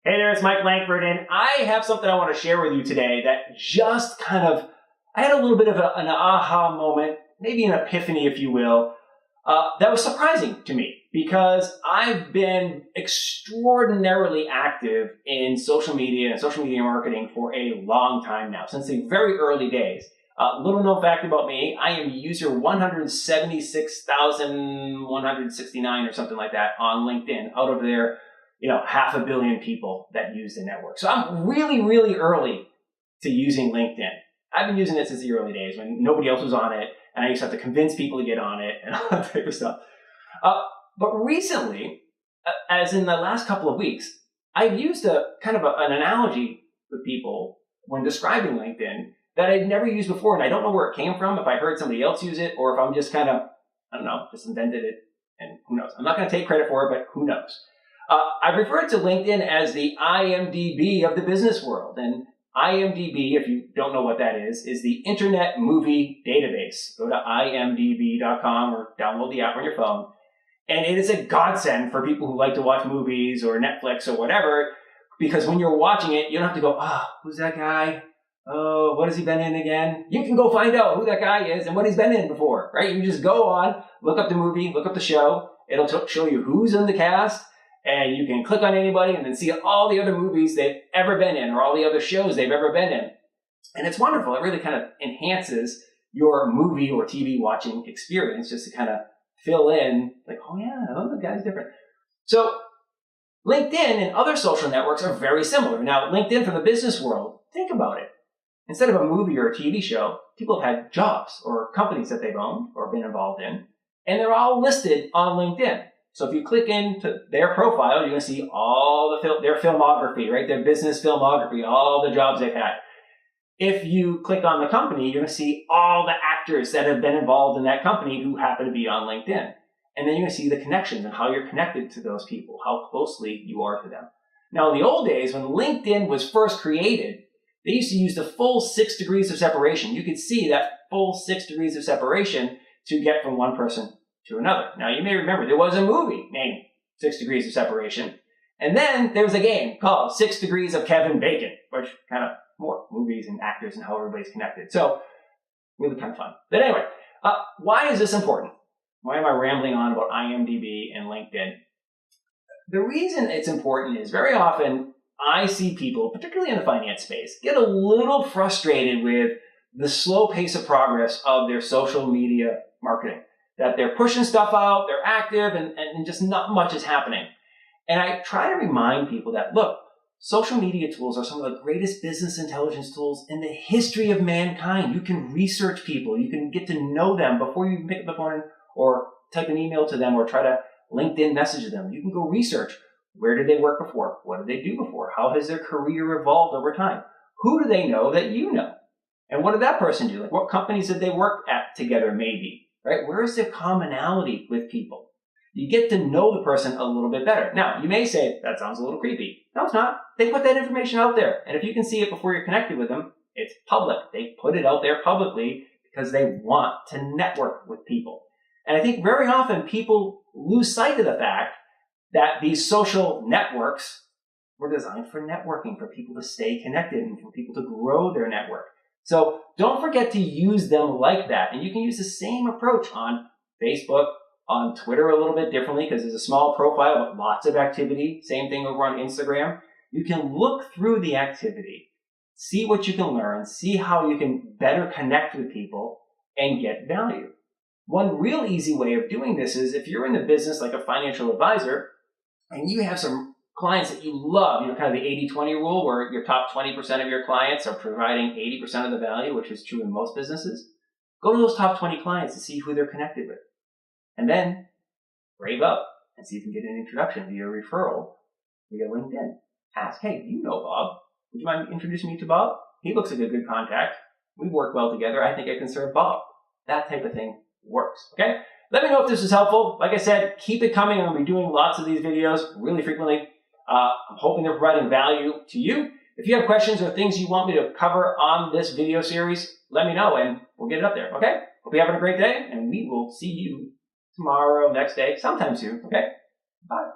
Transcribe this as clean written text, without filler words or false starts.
Hey there, it's Mike Langford, and I have something I want to share with you today that just I had a little bit of an aha moment, maybe an epiphany, if you will, that was surprising to me because I've been extraordinarily active in social media and social media marketing for a long time now, since the very early days. Little known fact about me, I am user 176,169 or something like that on LinkedIn out of their 500 million people that use the network. So I'm really, really early to using LinkedIn. I've been using it since the early days when nobody else was on it, and I used to have to convince people to get on it and all that type of stuff. But recently, as in the last couple of weeks, I've used an analogy with people when describing LinkedIn that I'd never used before, and I don't know where it came from, if I heard somebody else use it, or if I'm just just invented it, and who knows. I'm not going to take credit for it, but who knows. I refer to LinkedIn as the IMDB of the business world. And IMDB, if you don't know what that is the Internet Movie Database. Go to imdb.com or download the app on your phone. And it is a godsend for people who like to watch movies or Netflix or whatever, because when you're watching it, you don't have to go, who's that guy? Oh, what has he been in again? You can go find out who that guy is and what he's been in before, right? You just go on, look up the movie, look up the show. It'll show you who's in the cast. And you can click on anybody and then see all the other movies they've ever been in or all the other shows they've ever been in. And it's wonderful. It really kind of enhances your movie or TV watching experience just to kind of fill in, like, the guy's different. So LinkedIn and other social networks are very similar. Now, LinkedIn for the business world, think about it. Instead of a movie or a TV show, people have had jobs or companies that they've owned or been involved in, and they're all listed on LinkedIn. So if you click into their profile, you're going to see all their filmography, right? Their business filmography, all the jobs they've had. If you click on the company, you're going to see all the actors that have been involved in that company who happen to be on LinkedIn. And then you're going to see the connections and how you're connected to those people, how closely you are to them. Now, in the old days, when LinkedIn was first created, they used to use the full 6 degrees of separation. You could see that full 6 degrees of separation to get from one person to another. Now, you may remember there was a movie named 6 Degrees of Separation. And then there was a game called 6 Degrees of Kevin Bacon, which kind of more movies and actors and how everybody's connected. So, really kind of fun. But anyway, why is this important? Why am I rambling on about IMDb and LinkedIn? The reason it's important is very often I see people, particularly in the finance space, get a little frustrated with the slow pace of progress of their social media marketing. That they're pushing stuff out, they're active, and just not much is happening. And I try to remind people that, look, social media tools are some of the greatest business intelligence tools in the history of mankind. You can research people. You can get to know them before you pick up the phone or type an email to them or try to LinkedIn message them. You can go research. Where did they work before? What did they do before? How has their career evolved over time? Who do they know that you know? And what did that person do? Like, what companies did they work at together maybe? Right? Where is the commonality with people? You get to know the person a little bit better. Now, you may say, that sounds a little creepy. No, it's not. They put that information out there. And if you can see it before you're connected with them, it's public. They put it out there publicly because they want to network with people. And I think very often people lose sight of the fact that these social networks were designed for networking, for people to stay connected and for people to grow their network. So don't forget to use them like that. And you can use the same approach on Facebook, on Twitter a little bit differently because there's a small profile with lots of activity. Same thing over on Instagram. You can look through the activity, see what you can learn, see how you can better connect with people and get value. One real easy way of doing this is if you're in the business like a financial advisor and you have some clients that you love, kind of the 80-20 rule where your top 20% of your clients are providing 80% of the value, which is true in most businesses. Go to those top 20 clients and see who they're connected with. And then brave up and see if you can get an introduction via referral via LinkedIn. Ask, hey, do you know Bob? Would you mind introducing me to Bob? He looks like a good contact. We work well together. I think I can serve Bob. That type of thing works, okay? Let me know if this was helpful. Like I said, keep it coming. I'm going to be doing lots of these videos really frequently. I'm hoping they're providing value to you. If you have questions or things you want me to cover on this video series, let me know and we'll get it up there, okay? Hope you're having a great day, and we will see you tomorrow, next day, sometime soon, okay? Bye.